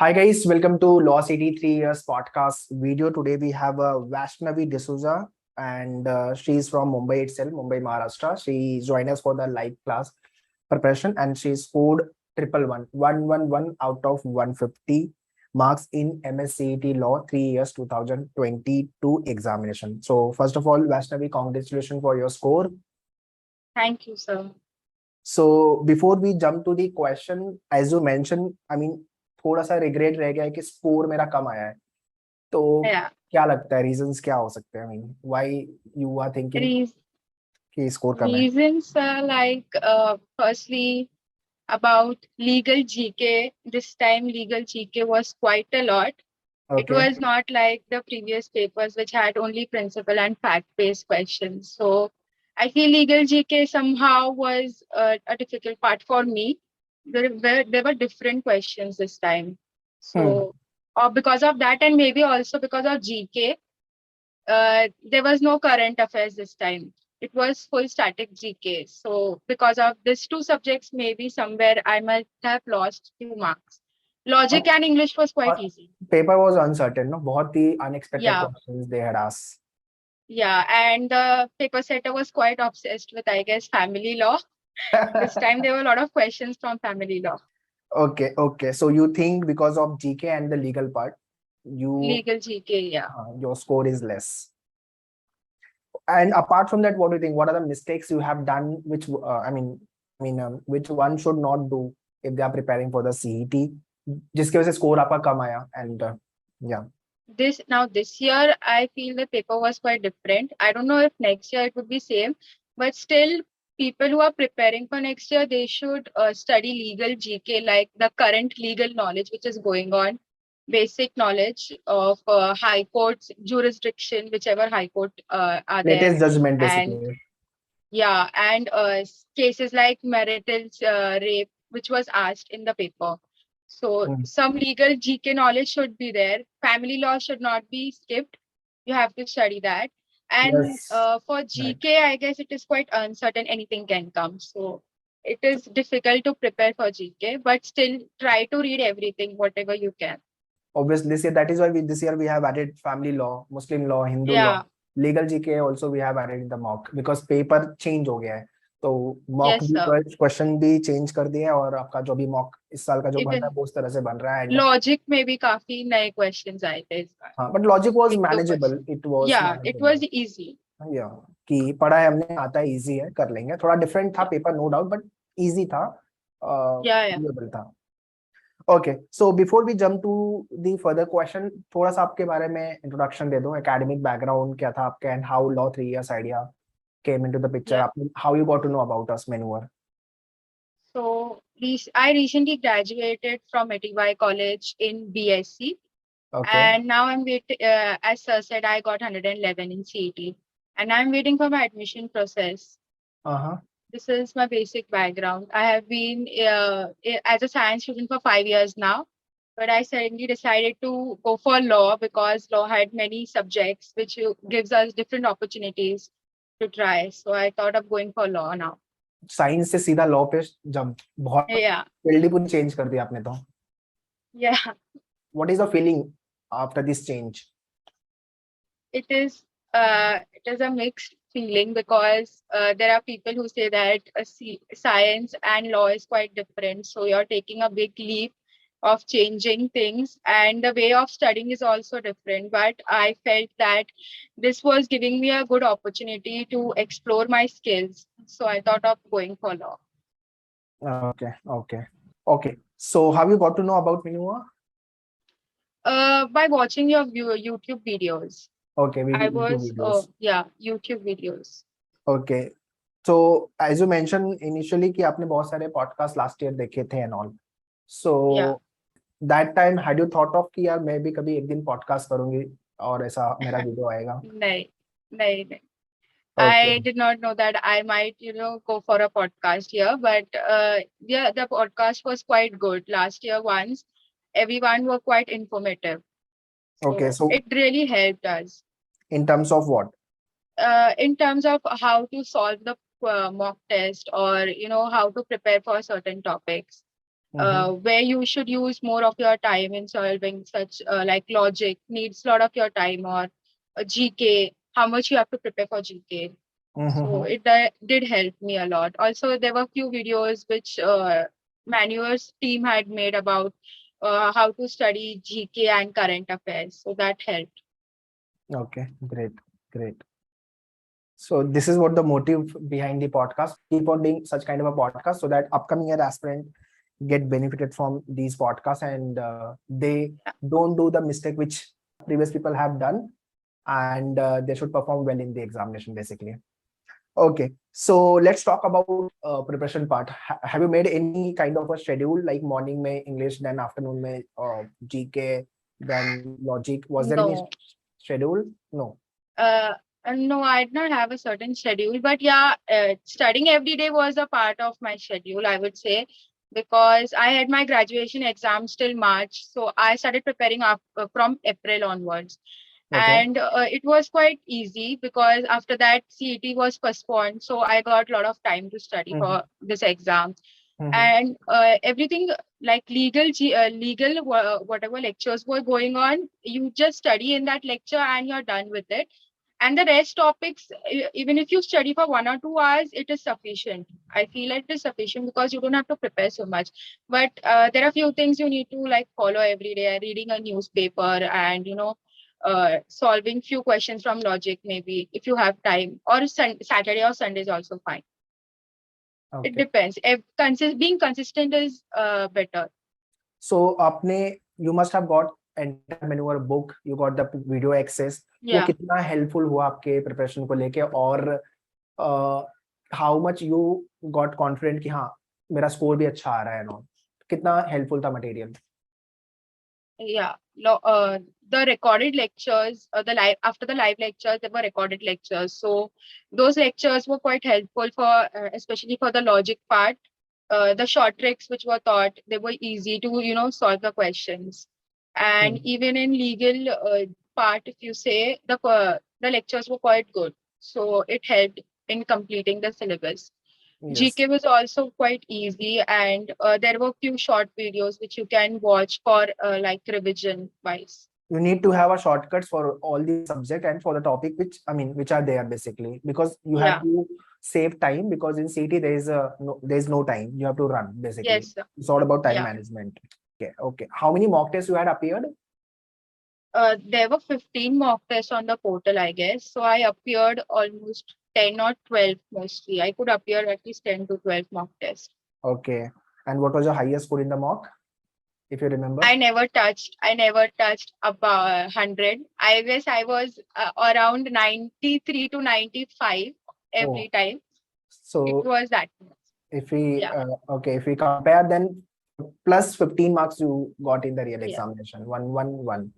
Hi guys, welcome to LAWCET 3 years podcast video. Today we have Vaishnavi Dsouza and she's from Mumbai itself, Mumbai, Maharashtra. She joined us for the live class preparation and she scored 111 out of 150 marks in MHCET Law 3 years 2022 examination. So first of all, Vaishnavi, congratulations for your score. Thank you, sir. So before we jump to the question, as you mentioned, थोड़ा सा regret रह गया है कि score मेरा कम आया है, तो क्या लगता है रीजंस क्या हो सकते हैं? व्हाई यू आर थिंकिंग कि स्कोर कम है? Reasons are like firstly about legal GK. This time legal GK was quite a lot. It was not like the previous papers which had only principle and fact-based questions. So I feel legal GK somehow was a difficult part for me. There were different questions this time. So or because of that, and maybe also because of GK, there was no current affairs this time. It was full static GK. So because of these two subjects, maybe somewhere I might have lost few marks. Logic and English was quite easy. Paper was uncertain, no? बहुत ही unexpected questions they had asked. Yeah, and the paper setter was quite obsessed with, I guess, family law. This time there were a lot of questions from family law. Okay. So you think because of GK and the legal part, legal GK, yeah, your score is less. And apart from that, what do you think? What are the mistakes you have done? Which which one should not do if they are preparing for the CET? जिसकी वजह से score आपका कम आया, and yeah. This year I feel the paper was quite different. I don't know if next year it would be same, but still people who are preparing for next year, they should study legal GK, like the current legal knowledge which is going on, basic knowledge of high courts, jurisdiction, whichever high court are there. Latest judgment, basically. And yeah, and cases like marital rape, which was asked in the paper. So some legal GK knowledge should be there. Family law should not be skipped. You have to study that. And for GK, I guess it is quite uncertain. Anything can come. So it is difficult to prepare for GK, but still try to read everything, whatever you can. Obviously, that is why this year we have added family law, Muslim law, Hindu law, legal GK also we have added in the mock because paper change हो गया है. तो mock question भी change कर दिए और आपका जो भी mock इस साल का जो बन रहा है वो उस तरह से बन रहा है. Logic में भी काफी नए questions आए थे इस बार. हाँ, but logic was manageable. It was it was easy. Yeah, कि पढ़ा है हमने, आता है, easy है, कर लेंगे. थोड़ा different था paper, no doubt, but easy था. Doable था. Okay, so before we jump to the further question, थोड़ा सा आपके बारे में introduction दे दो, academic background क्या था आपका, and how law 3 years idea came into the picture. How you got to know about us, Manure? So I recently graduated from ATY College in BSc, and now I'm waiting. As Sir said, I got 111 in CET, and I'm waiting for my admission process. This is my basic background. I have been as a science student for 5 years now, but I suddenly decided to go for law because law had many subjects which gives us different opportunities to try. So I thought of going for law now. Science से सीधा law पे jump, बहुत field पूरी change कर दिया आपने तो. Yeah. What is the feeling after this change? It is a mixed feeling because there are people who say that science and law is quite different. So you're taking a big leap of changing things, and the way of studying is also different. But I felt that this was giving me a good opportunity to explore my skills. So I thought of going for law. Okay. So how you got to know about Minua? By watching your YouTube videos. Okay, videos. YouTube videos. Okay, so as you mentioned initially कि आपने बहुत सारे podcast last year देखे थे and all. So that time had you thought of कि यार मैं भी कभी एक दिन podcast करूँगी और ऐसा मेरा video आएगा? नहीं. I did not know that I might, go for a podcast here, but the podcast was quite good last year once. Everyone were quite informative. So it really helped us. In terms of what? In terms of how to solve the mock test, or how to prepare for certain topics. where you should use more of your time in solving such like logic needs a lot of your time, or GK, how much you have to prepare for GK. So it did help me a lot. Also, there were few videos which Manuel's team had made about how to study GK and current affairs. So that helped. Okay, great, great. So this is what the motive behind the podcast. Keep on doing such kind of a podcast so that upcoming year aspirant get benefited from these podcasts, and they don't do the mistake which previous people have done, and they should perform well in the examination basically. Okay, so let's talk about preparation part. Have you made any kind of a schedule, like morning mein English, then afternoon mein GK, then logic? Was there any No. schedule? No. No, I did not have a certain schedule, but yeah, studying every day was a part of my schedule, I would say, because I had my graduation exams till March. So I started preparing from April onwards. Okay. And it was quite easy because after that CET was postponed. So I got a lot of time to study for this exam. And everything like legal, whatever lectures were going on, you just study in that lecture and you're done with it. And the rest topics, even if you study for 1 or 2 hours, it is sufficient. I feel it is sufficient because you don't have to prepare so much. But there are few things you need to like follow every day, reading a newspaper and, solving few questions from logic, maybe if you have time, or Saturday or Sunday is also fine. Okay. It depends. Being consistent is better. So you must have got entire maneuver book, you got the video access. Yeah. वो कितना helpful हुआ आपके preparation को लेके, और how much you got confident कि हाँ मेरा score भी अच्छा आ रहा है, no? कितना helpful था material? Yeah, the recorded lectures, after the live lectures, there were recorded lectures. So those lectures were quite helpful for, especially for the logic part. The short tricks which were taught, they were easy to, solve the questions. And even in legal part, if you say, the lectures were quite good. So it helped in completing the syllabus. Yes. GK was also quite easy, and there were few short videos which you can watch for like revision wise. You need to have a shortcuts for all the subject and for the topic which are there basically, because you have to save time, because in CT there is no time, you have to run basically. Yes, sir. It's all about time management. Okay. How many mock tests you had appeared? There were 15 mock tests on the portal, I guess. So I appeared almost 10 or 12 mostly. I could appear at least 10 to 12 mock tests. Okay. And what was your highest score in the mock, if you remember? I never touched about 100. I guess I was around 93 to 95 every time. So it was that much. If we if we compare, then plus 15 marks you got in the real examination. 111.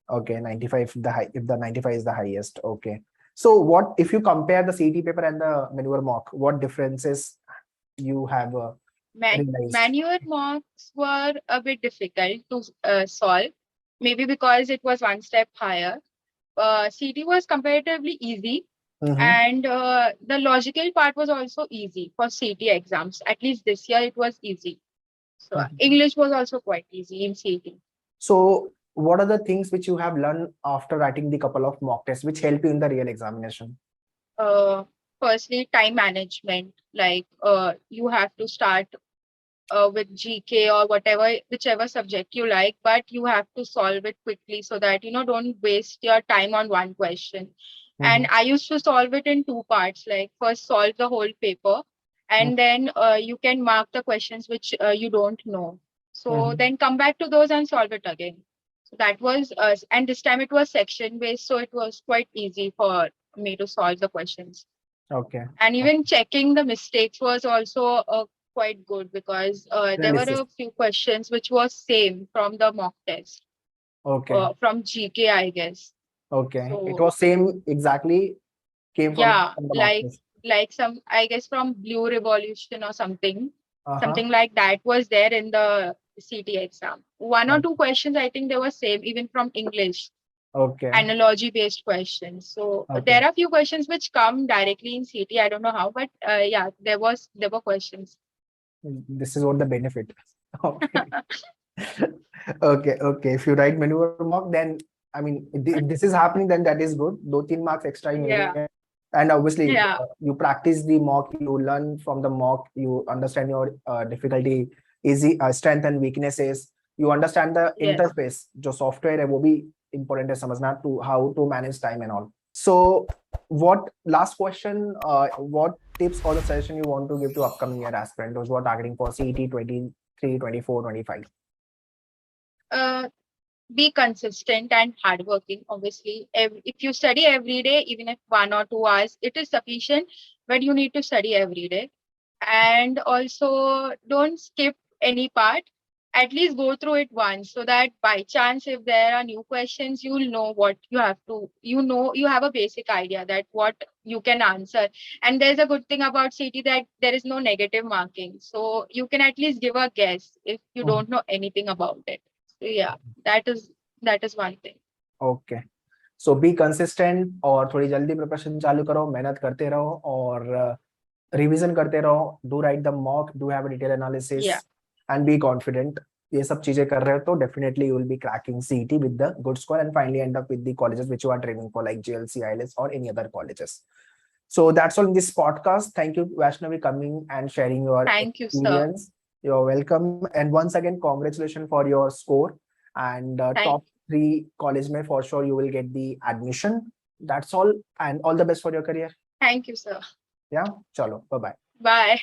Okay, 95 if the 95 is the highest. Okay. So what if you compare the CET paper and the maneuver mock, what differences you have realized? Maneuver mocks were a bit difficult to solve, maybe because it was one step higher. CET was comparatively easy, and the logical part was also easy for CET exams. At least this year it was easy. So English was also quite easy in CET. So what are the things which you have learned after writing the couple of mock tests which help you in the real examination? Firstly, time management. Like you have to start with GK or whichever subject you like, but you have to solve it quickly so that don't waste your time on one question. And I used to solve it in 2 parts. Like first solve the whole paper, and then you can mark the questions which you don't know. So then come back to those and solve it again. So that was, and this time it was section based, so it was quite easy for me to solve the questions. Okay. And even checking the mistakes was also quite good, because there were a few questions which was same from the mock test. Okay. From GK, I guess. Okay. So, it was same exactly. Came from the mock test. Like some, I guess, from Blue Revolution or something. Something like that was there in the CT exam. 1 or 2 questions, I think they were same, even from English. Okay. Analogy based questions. So there are few questions which come directly in CT. I don't know how, but there were questions. This is what the benefit. Okay. Okay. If you write maneuver mock, then I mean, if this is happening, then that is good. 2-3 marks extra he Yeah. मिलेंगे. And obviously, Yeah. you practice the mock, you learn from the mock, you understand your difficulty, easy strength and weaknesses. You understand the Yes. interface. जो software है वो भी important है समझना to how to manage time and all. So, what last question? What tips or the suggestion you want to give to upcoming year aspirant, those who are targeting for CET 23, 24, 25? Be consistent and hardworking. Obviously, if you study every day, even if 1 or 2 hours, it is sufficient. But you need to study every day, and also don't skip any part. At least go through it once, so that by chance, if there are new questions, you'll know what you have to. You have a basic idea that what you can answer. And there's a good thing about CT that there is no negative marking, so you can at least give a guess if you don't know anything about it. So yeah, that is one thing. Okay. So be consistent और थोड़ी जल्दी preparation चालू करो, मेहनत करते रहो और revision करते रहो. Do write the mock, do have a detailed analysis, Yeah. and be confident. ये सब चीजें कर रहे हो तो definitely you will be cracking CET with the good score and finally end up with the colleges which you are training for, like JLC, ILS, or any other colleges. So that's all in this podcast. Thank you, Vaishnavi, coming and sharing your Thank you, sir. experience. You're welcome. And once again, congratulations for your score. And top 3 college may for sure you will get the admission. That's all. And all the best for your career. Thank you, sir. Yeah. Chalo. Bye-bye. Bye.